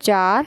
4।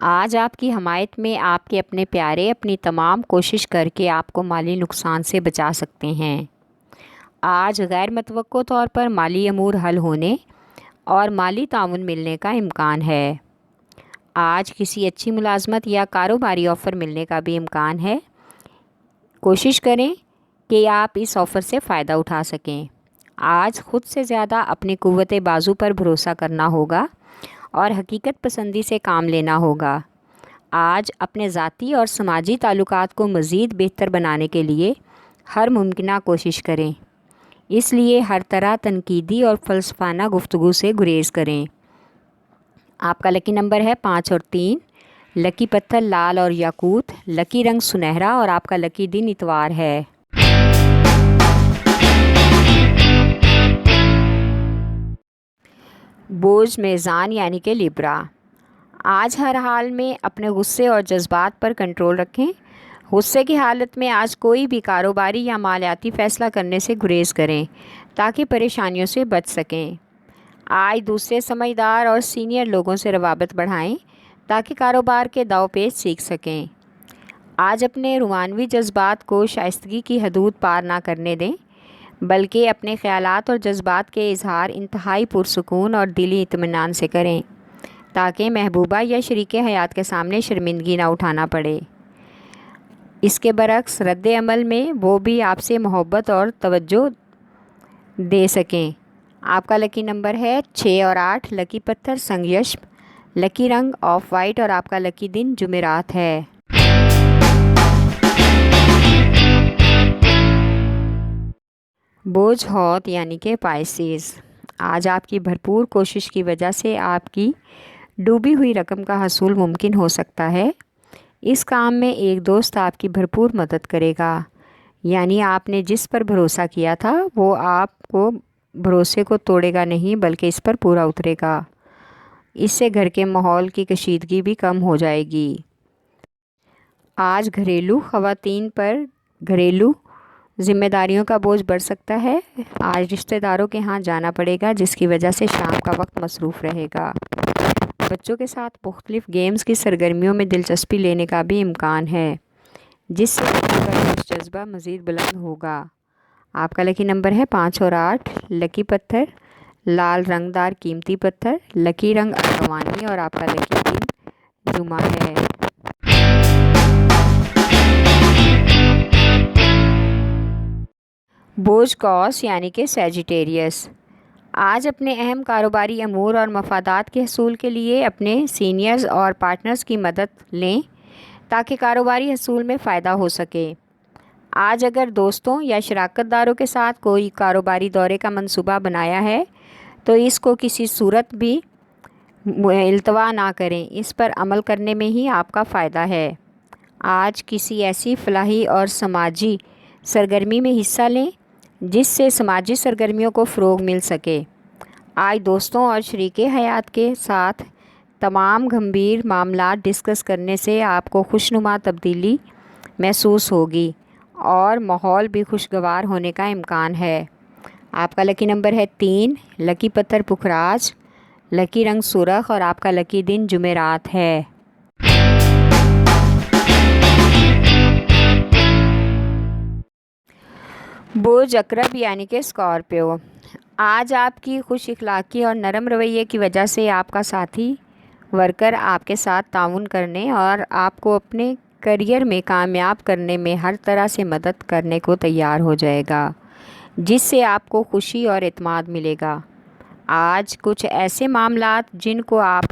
آج آپ کی حمایت میں آپ کے اپنے پیارے اپنی تمام کوشش کر کے آپ کو مالی نقصان سے بچا سکتے ہیں۔ آج غیر متوقع طور پر مالی امور حل ہونے اور مالی تعاون ملنے کا امکان ہے۔ آج کسی اچھی ملازمت یا کاروباری آفر ملنے کا بھی امکان ہے۔ کوشش کریں کہ آپ اس آفر سے فائدہ اٹھا سکیں۔ آج خود سے زیادہ اپنی قوت بازو پر بھروسہ کرنا ہوگا اور حقیقت پسندی سے کام لینا ہوگا۔ آج اپنے ذاتی اور سماجی تعلقات کو مزید بہتر بنانے کے لیے ہر ممکنہ کوشش کریں۔ اس لیے ہر طرح تنقیدی اور فلسفانہ گفتگو سے گریز کریں۔ آپ کا لکی نمبر ہے 5 اور 3، لکی پتھر لال اور یاقوت، لکی رنگ سنہرا اور آپ کا لکی دن اتوار ہے۔ بوجھ میزان یعنی کہ لیبرا، آج ہر حال میں اپنے غصے اور جذبات پر کنٹرول رکھیں۔ غصے کی حالت میں آج کوئی بھی کاروباری یا مالیاتی فیصلہ کرنے سے گریز کریں تاکہ پریشانیوں سے بچ سکیں۔ آج دوسرے سمجھدار اور سینئر لوگوں سے روابط بڑھائیں تاکہ کاروبار کے داؤ پیچ سیکھ سکیں۔ آج اپنے روحانی جذبات کو شائستگی کی حدود پار نہ کرنے دیں، بلکہ اپنے خیالات اور جذبات کے اظہار انتہائی پرسکون اور دلی اطمینان سے کریں تاکہ محبوبہ یا شریک حیات کے سامنے شرمندگی نہ اٹھانا پڑے۔ اس کے برعکس رد عمل میں وہ بھی آپ سے محبت اور توجہ دے سکیں۔ آپ کا لکی نمبر ہے 6 اور 8، لکی پتھر سنگیشم، لکی رنگ آف وائٹ اور آپ کا لکی دن جمعرات ہے۔ بوجھ ہوت یعنی کہ پائسیز، آج آپ کی بھرپور کوشش کی وجہ سے آپ کی ڈوبی ہوئی رقم کا حصول ممکن ہو سکتا ہے۔ اس کام میں ایک دوست آپ کی بھرپور مدد کرے گا، یعنی آپ نے جس پر بھروسہ کیا تھا وہ آپ کو بھروسے کو توڑے گا نہیں بلکہ اس پر پورا اترے گا۔ اس سے گھر کے ماحول کی کشیدگی بھی کم ہو جائے گی۔ آج گھریلو خواتین پر گھریلو ذمہ داریوں کا بوجھ بڑھ سکتا ہے۔ آج رشتہ داروں کے ہاں جانا پڑے گا جس کی وجہ سے شام کا وقت مصروف رہے گا۔ بچوں کے ساتھ مختلف گیمز کی سرگرمیوں میں دلچسپی لینے کا بھی امکان ہے جس سے بچوں کا جذبہ مزید بلند ہوگا۔ آپ کا لکی نمبر ہے 5 اور 8، لکی پتھر لال رنگ دار قیمتی پتھر، لکی رنگ ارغوانی اور آپ کا لکی دن جمعہ ہے۔ بوجھ قوس یعنی کہ سیجیٹیریس، آج اپنے اہم کاروباری امور اور مفادات کے حصول کے لیے اپنے سینئرز اور پارٹنرز کی مدد لیں تاکہ کاروباری حصول میں فائدہ ہو سکے۔ آج اگر دوستوں یا شراکت داروں کے ساتھ کوئی کاروباری دورے کا منصوبہ بنایا ہے تو اس کو کسی صورت بھی التوا نہ کریں، اس پر عمل کرنے میں ہی آپ کا فائدہ ہے۔ آج کسی ایسی فلاحی اور سماجی سرگرمی میں حصہ لیں جس سے سماجی سرگرمیوں کو فروغ مل سکے۔ آج دوستوں اور شریک حیات کے ساتھ تمام گمبھیر معاملات ڈسکس کرنے سے آپ کو خوشنما تبدیلی محسوس ہوگی اور ماحول بھی خوشگوار ہونے کا امکان ہے۔ آپ کا لکی نمبر ہے 3، لکی پتھر پکھراج، لکی رنگ سرخ اور آپ کا لکی دن جمعرات ہے۔ بوجھ عقرب یعنی کہ اسکارپیو، آج آپ کی خوش اخلاقی اور نرم رویے کی وجہ سے آپ کا ساتھی ورکر آپ کے ساتھ تعاون کرنے اور آپ کو اپنے کیریئر میں کامیاب کرنے میں ہر طرح سے مدد کرنے کو تیار ہو جائے گا جس سے آپ کو خوشی اور اعتماد ملے گا۔ آج کچھ ایسے معاملات جن کو آپ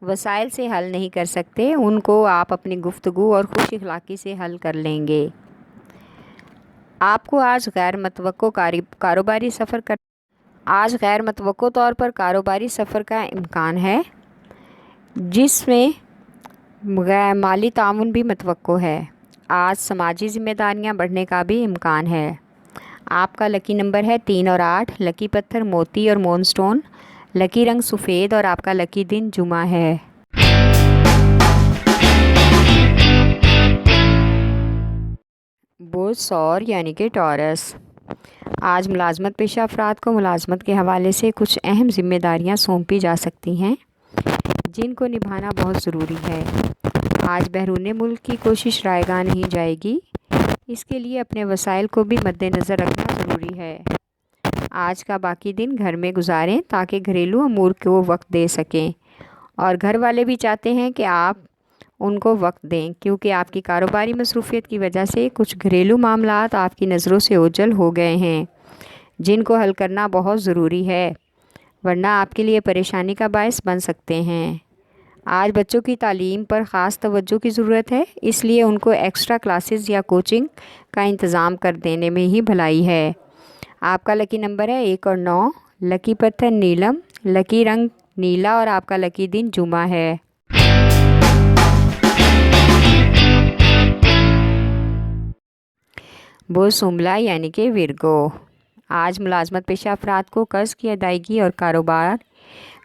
وسائل سے حل نہیں کر سکتے ان کو آپ اپنی گفتگو اور خوش اخلاقی سے حل کر لیں گے۔ آپ کو آج غیر متوقع طور پر کاروباری سفر کا امکان ہے جس میں غیر مالی تعاون بھی متوقع ہے۔ آج سماجی ذمہ داریاں بڑھنے کا بھی امکان ہے۔ آپ کا لکی نمبر ہے 3 اور 8، لکی پتھر موتی اور مون سٹون، لکی رنگ سفید اور آپ کا لکی دن جمعہ ہے۔ بوجھ سور یعنی کہ ٹورس، آج ملازمت پیشہ افراد کو ملازمت کے حوالے سے کچھ اہم ذمہ داریاں سونپی جا سکتی ہیں جن کو نبھانا بہت ضروری ہے۔ آج بیرون ملک کی کوشش رائیگاں نہیں جائے گی، اس کے لیے اپنے وسائل کو بھی مد نظر رکھنا ضروری ہے۔ آج کا باقی دن گھر میں گزاریں تاکہ گھریلو امور کو وقت دے سکیں، اور گھر والے بھی چاہتے ہیں کہ آپ ان کو وقت دیں، کیونکہ آپ کی کاروباری مصروفیت کی وجہ سے کچھ گھریلو معاملات آپ کی نظروں سے اوجھل ہو گئے ہیں، جن کو حل کرنا بہت ضروری ہے، ورنہ آپ کے لیے پریشانی کا باعث بن سکتے ہیں۔ آج بچوں کی تعلیم پر خاص توجہ کی ضرورت ہے، اس لیے ان کو ایکسٹرا کلاسز یا کوچنگ کا انتظام کر دینے میں ہی بھلائی ہے۔ آپ کا لکی نمبر ہے 1 اور 9، لکی پتھر نیلم، لکی رنگ نیلا، اور آپ کا لکی دن جمعہ ہے۔ بوز سوملا یعنی کہ ورگو، آج ملازمت پیشہ افراد کو قرض کی ادائیگی اور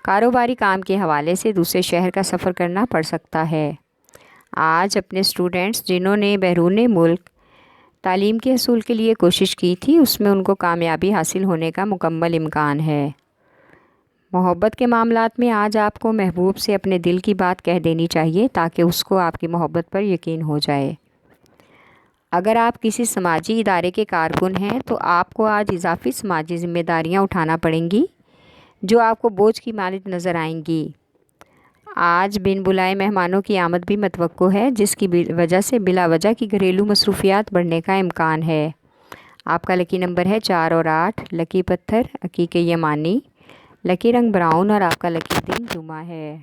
کاروباری کام کے حوالے سے دوسرے شہر کا سفر کرنا پڑ سکتا ہے۔ آج اپنے اسٹوڈنٹس جنہوں نے بیرون ملک تعلیم کے حصول کے لیے کوشش کی تھی، اس میں ان کو کامیابی حاصل ہونے کا مکمل امکان ہے۔ محبت کے معاملات میں آج آپ کو محبوب سے اپنے دل کی بات کہہ دینی چاہیے تاکہ اس کو آپ کی محبت پر یقین ہو جائے۔ اگر آپ کسی سماجی ادارے کے کارکن ہیں تو آپ کو آج اضافی سماجی ذمہ داریاں اٹھانا پڑیں گی جو آپ کو بوجھ کی مانند نظر آئیں گی۔ آج بن بلائے مہمانوں کی آمد بھی متوقع ہے، جس کی وجہ سے بلا وجہ کی گھریلو مصروفیات بڑھنے کا امکان ہے۔ آپ کا لکی نمبر ہے 4 اور 8، لکی پتھر عقیق یمانی، لکی رنگ براؤن، اور آپ کا لکی دن جمعہ ہے۔